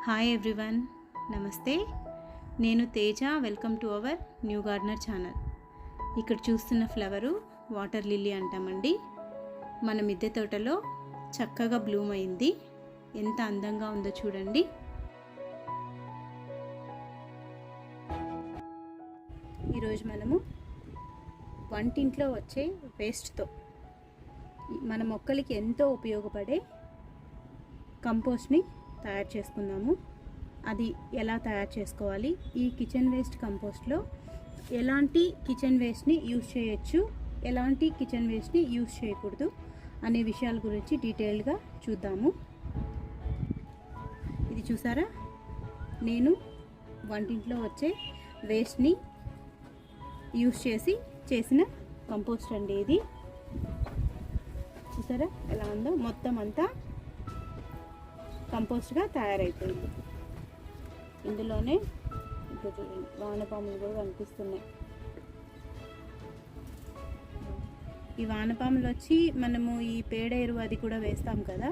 Hi everyone, నమస్తే. నేను Teja. Welcome to our new gardener channel. ఇక్కడ చూస్తున్న ఫ్లవరు వాటర్ లిల్లీ అంటామండి. మన మిద్దె తోటలో చక్కగా బ్లూమ్ అయింది. ఎంత అందంగా ఉందో చూడండి. ఈరోజు మనము వంటింట్లో వచ్చే వేస్ట్తో మన మొక్కలకి ఎంతో ఉపయోగపడే కంపోస్ట్ని తయారు చేసుకుందాము. అది ఎలా తయారు చేసుకోవాలి, ఈ కిచెన్ వేస్ట్ కంపోస్ట్లో ఎలాంటి కిచెన్ వేస్ట్ని యూజ్ చేయొచ్చు, ఎలాంటి కిచెన్ వేస్ట్ని యూజ్ చేయకూడదు అనే విషయాల గురించి డీటెయిల్గా చూద్దాము. ఇది చూసారా, నేను వంటింట్లో వచ్చే వేస్ట్ని యూజ్ చేసి చేసిన కంపోస్ట్ అండి. ఇది చూసారా ఎలా ఉందో, మొత్తం అంతా కంపోస్ట్గా తయారైపోయింది. ఇందులోనే ఇప్పుడు చూడండి, వానపాములు కూడా కనిపిస్తున్నాయి. ఈ వానపాములు వచ్చి మనము ఈ పేడ ఎరువు అది కూడా వేస్తాం కదా,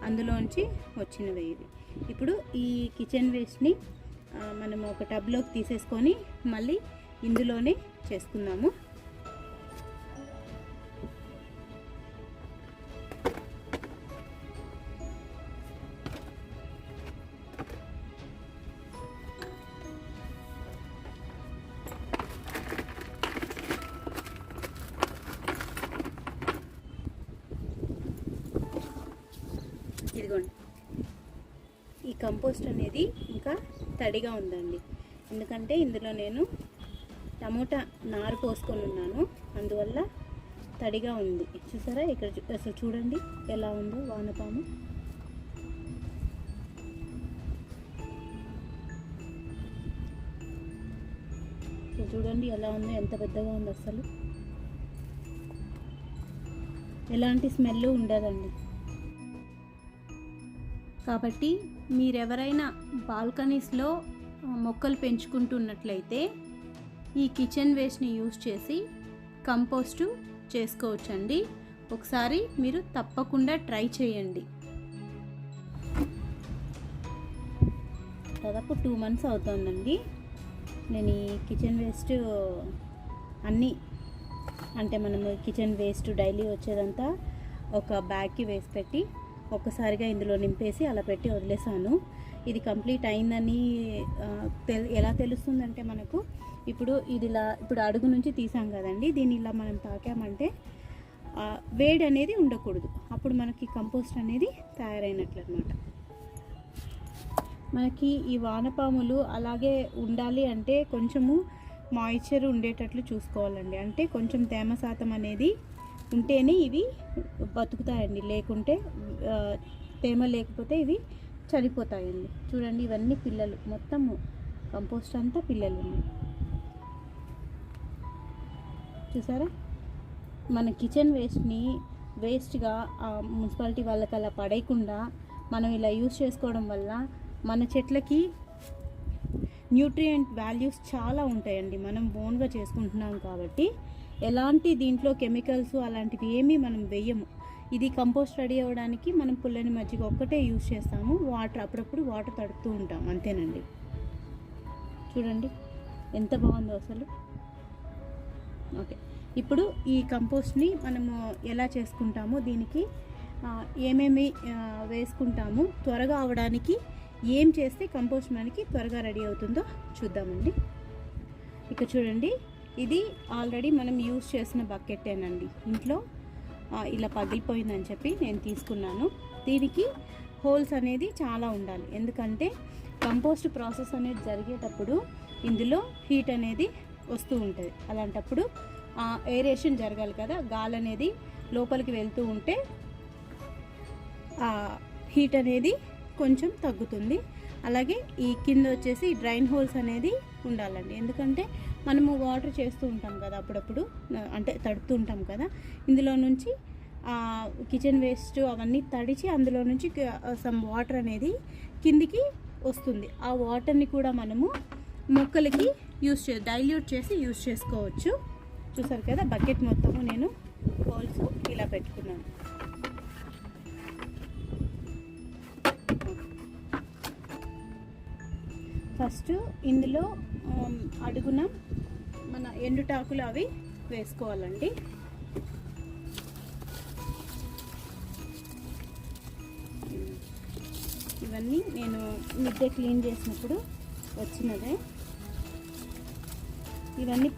అందులోంచి వచ్చినవి ఇది. ఇప్పుడు ఈ కిచెన్ వేస్ట్ని మనము ఒక టబ్లోకి తీసేసుకొని మళ్ళీ ఇందులోనే చేసుకుందాము. ఇదిగోండి, ఈ కంపోస్ట్ అనేది ఇంకా తడిగా ఉందండి. ఎందుకంటే ఇందులో నేను టమోటా నారు పోసుకొని ఉన్నాను, అందువల్ల తడిగా ఉంది. చూసారా ఇక్కడ అసలు చూడండి ఎలా ఉందో వానపాము. చూడండి ఎలా ఉందో, ఎంత పెద్దగా ఉంది. అసలు ఎలాంటి స్మెల్ ఉండదండి. కాబట్టి మీరెవరైనా బాల్కనీస్లో మొక్కలు పెంచుకుంటున్నట్లయితే ఈ కిచెన్ వేస్ట్ని యూజ్ చేసి కంపోస్టు చేసుకోవచ్చండి. ఒకసారి మీరు తప్పకుండా ట్రై చేయండి. దాదాపు 2 months అవుతుందండి నేను ఈ కిచెన్ వేస్ట్ అన్నీ, అంటే మనము కిచెన్ వేస్ట్ డైలీ వచ్చేదంతా ఒక బ్యాగ్కి వేసి పెట్టి ఒక్కసారిగా ఇందులో నింపేసి అలా పెట్టి వదిలేసాను. ఇది కంప్లీట్ అయిందని ఎలా తెలుస్తుందంటే మనకు ఇప్పుడు ఇప్పుడు అడుగు నుంచి తీసాం కదండి, దీన్ని ఇలా మనం తాకామంటే వేడి అనేది ఉండకూడదు. అప్పుడు మనకి కంపోస్ట్ అనేది తయారైనట్లు అనమాట. మనకి ఈ వానపాములు అలాగే ఉండాలి అంటే కొంచెము మాయిశ్చర్ ఉండేటట్లు చూసుకోవాలండి. అంటే కొంచెం తేమ శాతం అనేది ఉంటేనే ఇవి బతుకుతాయండి, లేకుంటే తేమ లేకపోతే ఇవి చనిపోతాయండి. చూడండి ఇవన్నీ పిల్లలు, మొత్తము కంపోస్ట్ అంతా పిల్లలు ఉన్నాయి. చూసారా, మన కిచెన్ వేస్ట్ని వేస్ట్గా మున్సిపాలిటీ వాళ్ళకి అలా పడేయకుండా మనం ఇలా యూజ్ చేసుకోవడం వల్ల మన చెట్లకి న్యూట్రియంట్ వాల్యూస్ చాలా ఉంటాయండి. మనం ఓన్గా చేసుకుంటున్నాం కాబట్టి ఎలాంటి దీంట్లో కెమికల్స్ అలాంటివి ఏమీ మనం వేయము. ఇది కంపోస్ట్ రెడీ అవ్వడానికి మనం పుల్లని మజ్జిగ ఒక్కటే యూజ్ చేస్తాము. వాటర్ అప్పుడప్పుడు వాటర్ తడుపుతూ ఉంటాం, అంతేనండి. చూడండి ఎంత బాగుందో అసలు. ఓకే, ఇప్పుడు ఈ కంపోస్ట్ని మనము ఎలా చేసుకుంటామో, దీనికి ఏమేమి వేసుకుంటాము, త్వరగా అవడానికి ఏం చేస్తే కంపోస్ట్ మనకి త్వరగా రెడీ అవుతుందో చూద్దామండి. ఇక చూడండి, ఇది ఆల్రెడీ మనం యూజ్ చేసిన బకెట్టేనండి. ఇంట్లో ఇలా పగిలిపోయిందని చెప్పి నేను తీసుకున్నాను. దీనికి హోల్స్ అనేది చాలా ఉండాలి, ఎందుకంటే కంపోస్ట్ ప్రాసెస్ అనేది జరిగేటప్పుడు ఇందులో హీట్ అనేది వస్తూ ఉంటుంది. అలాంటప్పుడు ఏరేషన్ జరగాలి కదా, గాలి అనేది లోపలికి వెళ్తూ ఉంటే హీట్ అనేది కొంచెం తగ్గుతుంది. అలాగే ఈ కింద వచ్చేసి డ్రైన్ హోల్స్ అనేది ఉండాలండి, ఎందుకంటే మనము వాటర్ చేస్తూ ఉంటాం కదా అప్పుడప్పుడు, అంటే తడుపుతూ ఉంటాం కదా, ఇందులో నుంచి కిచెన్ వేస్ట్ అవన్నీ తడిచి అందులో నుంచి సమ్ వాటర్ అనేది కిందికి వస్తుంది. ఆ వాటర్ని కూడా మనము మొక్కలకి డైల్యూట్ చేసి యూజ్ చేసుకోవచ్చు. చూసారు కదా, బకెట్ మొత్తము నేను హోల్స్ ఇలా పెట్టుకున్నాను. ఫస్ట్ ఇందులో అడుగున మన ఎండుటాకులు అవి వేసుకోవాలండి. ఇవన్నీ నేను మిద్దె క్లీన్ చేసినప్పుడు వచ్చినదే. ఇవన్నీ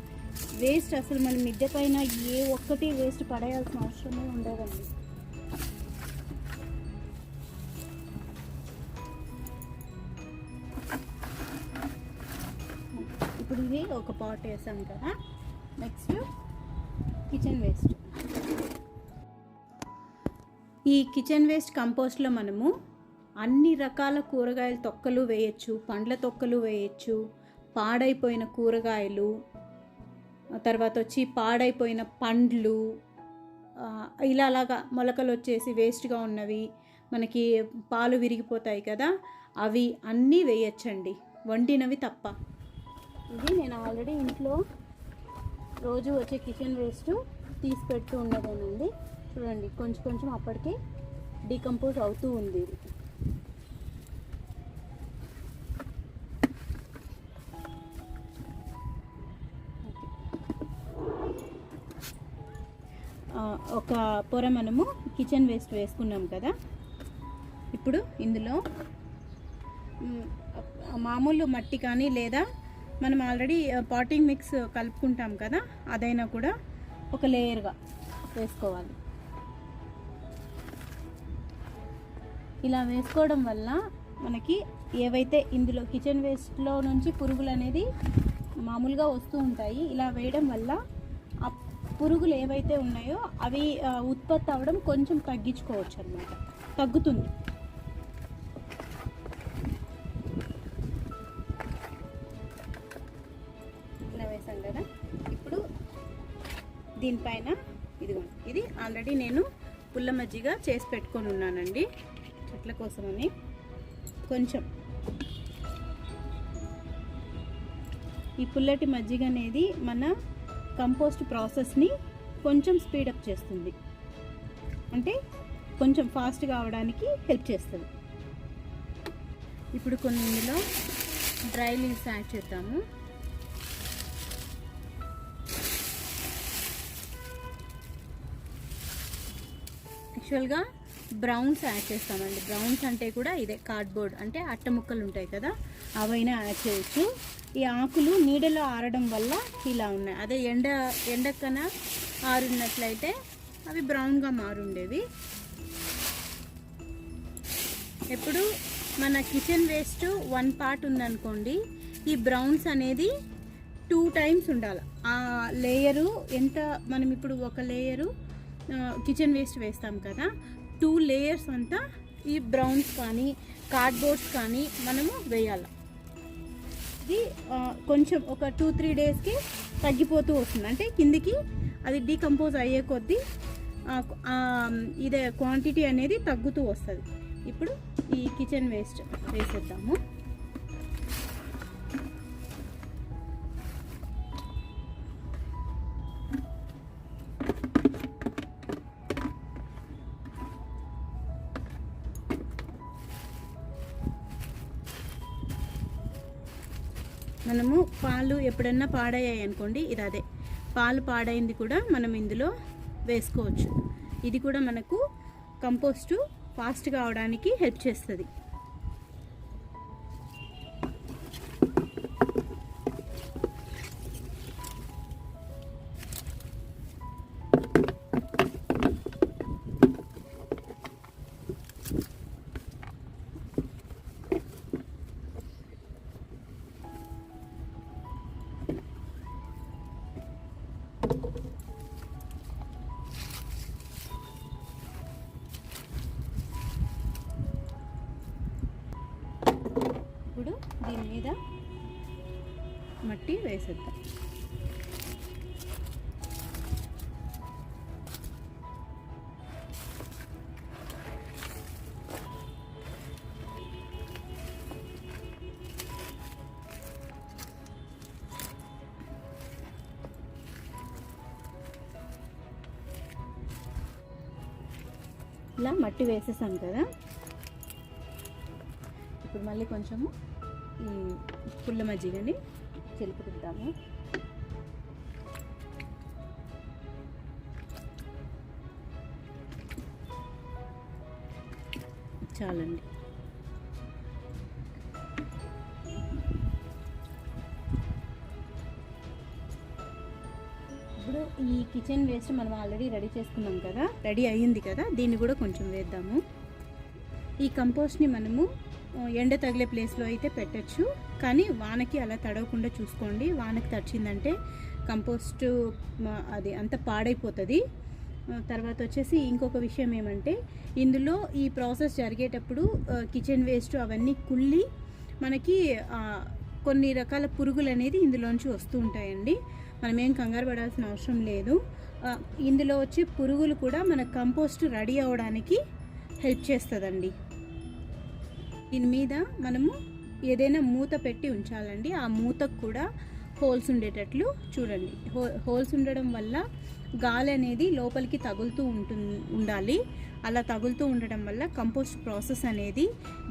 వేస్ట్, అసలు మన మిద్దె పైన ఏ ఒక్కటి వేస్ట్ పడేయాల్సిన అవసరమే ఉండదండి. ఇప్పుడు ఇది ఒక పాట్ వేసాం కదా. Next kitchen waste. ఈ కిచెన్ వేస్ట్ కంపోస్ట్లో మనము అన్ని రకాల కూరగాయల తొక్కలు వేయచ్చు, పండ్ల తొక్కలు వేయచ్చు, పాడైపోయిన కూరగాయలు, తర్వాత వచ్చి పాడైపోయిన పండ్లు, అలాగా మొలకలు వచ్చేసి వేస్ట్గా ఉన్నవి, మనకి పాలు విరిగిపోతాయి కదా, అవి అన్నీ వేయచ్చండి, వండినవి తప్ప. ఇది నేను ఆల్రెడీ ఇంట్లో రోజు వచ్చే కిచెన్ వేస్ట్ తీసి పెడుతూ ఉండేదానండి. చూడండి, కొంచెం కొంచెం అప్పటికే డీకంపోజ్ అవుతూ ఉంది. ఇది ఒక పొర మనము కిచెన్ వేస్ట్ వేసుకున్నాం కదా. ఇప్పుడు ఇందులో మామూలు మట్టి కానీ లేదా మనం ఆల్రెడీ పాటింగ్ మిక్స్ కలుపుకుంటాం కదా, అదైనా కూడా ఒక లేయర్గా వేసుకోవాలి. ఇలా వేసుకోవడం వల్ల మనకి ఏవైతే ఇందులో కిచెన్ వేస్ట్లో నుంచి పురుగులు అనేది మామూలుగా వస్తూ ఉంటాయి. ఇలా వేయడం వల్ల ఆ పురుగులు ఏవైతే ఉన్నాయో అవి ఉత్పత్తి అవ్వడం కొంచెం తగ్గించుకోవచ్చు అన్నమాట, తగ్గుతుంది. ఇలా వేసాం కదా. ఇప్పుడు దీనిపైన ఇదిగోండి, ఇది ఆల్రెడీ నేను పుల్ల మజ్జిగ చేసి పెట్టుకొని ఉన్నానండి చెట్ల కోసమని. కొంచెం ఈ పుల్లటి మజ్జిగ అనేది మన కంపోస్ట్ ప్రాసెస్ని కొంచెం స్పీడప్ చేస్తుంది, అంటే కొంచెం ఫాస్ట్గా అవడానికి హెల్ప్ చేస్తుంది. ఇప్పుడు కొన్ని ఇందులో డ్రై లీవ్స్ యాడ్ చేద్దాము. యాక్చువల్గా బ్రౌన్స్ యాడ్ చేస్తామండి. బ్రౌన్స్ అంటే కూడా ఇదే కార్డ్బోర్డ్, అంటే అట్ట ముక్కలు ఉంటాయి కదా, అవైనా యాడ్ చేయొచ్చు. ఈ ఆకులు నీడలో ఆరడం వల్ల ఇలా ఉన్నాయి. అదే ఎండకన ఆరున్నట్లయితే అవి బ్రౌన్గా మారుండేవి. ఎప్పుడు మన కిచెన్ వేస్ట్ 1 పార్ట్ ఉందనుకోండి, ఈ బ్రౌన్స్ అనేది 2 టైమ్స్ ఉండాలి. ఆ లేయరు ఎంత, మనం ఇప్పుడు ఒక లేయరు కిచెన్ వేస్ట్ వేస్తాం కదా, 2 లేయర్స్ అంతా ఈ బ్రౌన్స్ కానీ కార్డ్బోర్డ్స్ కానీ మనము వేయాలి. ఇది కొంచెం ఒక 2-3 డేస్కి తగ్గిపోతూ వస్తుంది, అంటే కిందికి అది డీకంపోజ్ అయ్యే కొద్దీ ఇదే క్వాంటిటీ అనేది తగ్గుతూ వస్తుంది. ఇప్పుడు ఈ కిచెన్ వేస్ట్ వేసేద్దాము. మనము పాలు ఎప్పుడన్నా పాడయ్యాయి అనుకోండి, ఇది అదే పాలు పాడైంది కూడా మనం ఇందులో వేసుకోవచ్చు. ఇది కూడా మనకు కంపోస్టు ఫాస్ట్గా అవడానికి హెల్ప్ చేస్తుంది. ఇప్పుడు దీని మీద మట్టి వేసేద్దాం. ఇలా మట్టి వేసేసాం కదా. ఇప్పుడు మళ్ళీ కొంచెము ఈ పుల్ల మజ్జిగని చిలుకుతాము. చాలండి. ఇప్పుడు ఈ కిచెన్ వేస్ట్ మనం ఆల్రెడీ రెడీ చేసుకున్నాం కదా, రెడీ అయ్యింది కదా, దీన్ని కూడా కొంచెం వేద్దాము. ఈ కంపోస్ట్ని మనము ఎండ తగిలే ప్లేస్లో అయితే పెట్టచ్చు, కానీ వానకి అలా తడవకుండా చూసుకోండి. వానకి తడిచిందంటే కంపోస్ట్ అది అంత పాడైపోతుంది. తర్వాత వచ్చేసి ఇంకొక విషయం ఏమంటే, ఇందులో ఈ ప్రాసెస్ జరిగేటప్పుడు కిచెన్ వేస్ట్ అవన్నీ కుళ్ళి మనకి కొన్ని రకాల పురుగులు అనేది ఇందులోంచి వస్తూ ఉంటాయండి. మనం ఏం కంగారు పడాల్సిన అవసరం లేదు. ఇందులో వచ్చే పురుగులు కూడా మన కంపోస్ట్ రెడీ అవ్వడానికి హెల్ప్ చేస్తుందండి. దీని మీద మనము ఏదైనా మూత పెట్టి ఉంచాలండి. ఆ మూతకు కూడా హోల్స్ ఉండేటట్లు చూడండి. హోల్స్ ఉండడం వల్ల గాలి అనేది లోపలికి తగులుతూ ఉండాలి. అలా తగులుతూ ఉండడం వల్ల కంపోస్ట్ ప్రాసెస్ అనేది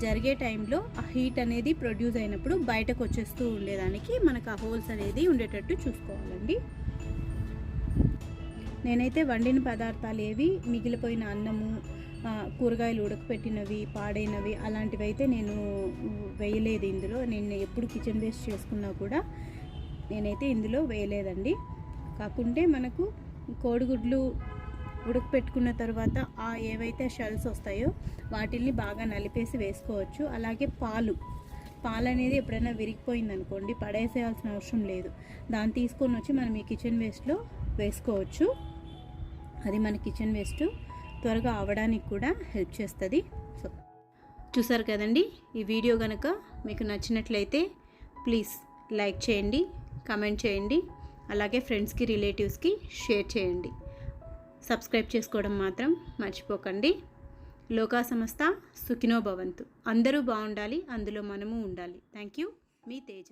జరిగే టైంలో ఆ హీట్ అనేది ప్రొడ్యూస్ అయినప్పుడు బయటకు వచ్చేస్తూ ఉండేదానికి మనకు ఆ హోల్స్ అనేది ఉండేటట్టు చూసుకోవాలండి. నేనైతే వండిన పదార్థాలు ఏవి మిగిలిపోయిన అన్నము, కూరగాయలు ఉడకపెట్టినవి, పాడైనవి అలాంటివి అయితే నేను వేయలేదు ఇందులో. నేను ఎప్పుడు కిచెన్ వేస్ట్ చేసుకున్నా కూడా నేనైతే ఇందులో వేయలేదండి. కాకుంటే మనకు కోడిగుడ్లు ఉడకపెట్టుకున్న తర్వాత ఏవైతే షెల్స్ వస్తాయో వాటిల్ని బాగా నలిపేసి వేసుకోవచ్చు. అలాగే పాలు అనేది ఎప్పుడైనా విరిగిపోయింది అనుకోండి, పడేసేయాల్సిన అవసరం లేదు. దాన్ని తీసుకొని వచ్చి మనం ఈ కిచెన్ వేస్ట్లో వేసుకోవచ్చు. అది మన కిచెన్ వేస్ట్ త్వరగా అవడానికి కూడా హెల్ప్ చేస్తుంది. సో చూసారు కదండి, ఈ వీడియో కనుక మీకు నచ్చినట్లయితే ప్లీజ్ లైక్ చేయండి, కామెంట్ చేయండి, అలాగే ఫ్రెండ్స్కి, రిలేటివ్స్కి షేర్ చేయండి. సబ్స్క్రైబ్ చేసుకోవడం మాత్రం మర్చిపోకండి. లోకా సమస్త సుఖినో భవంతు. అందరూ బాగుండాలి, అందులో మనము ఉండాలి. Thank you. మీ తేజ.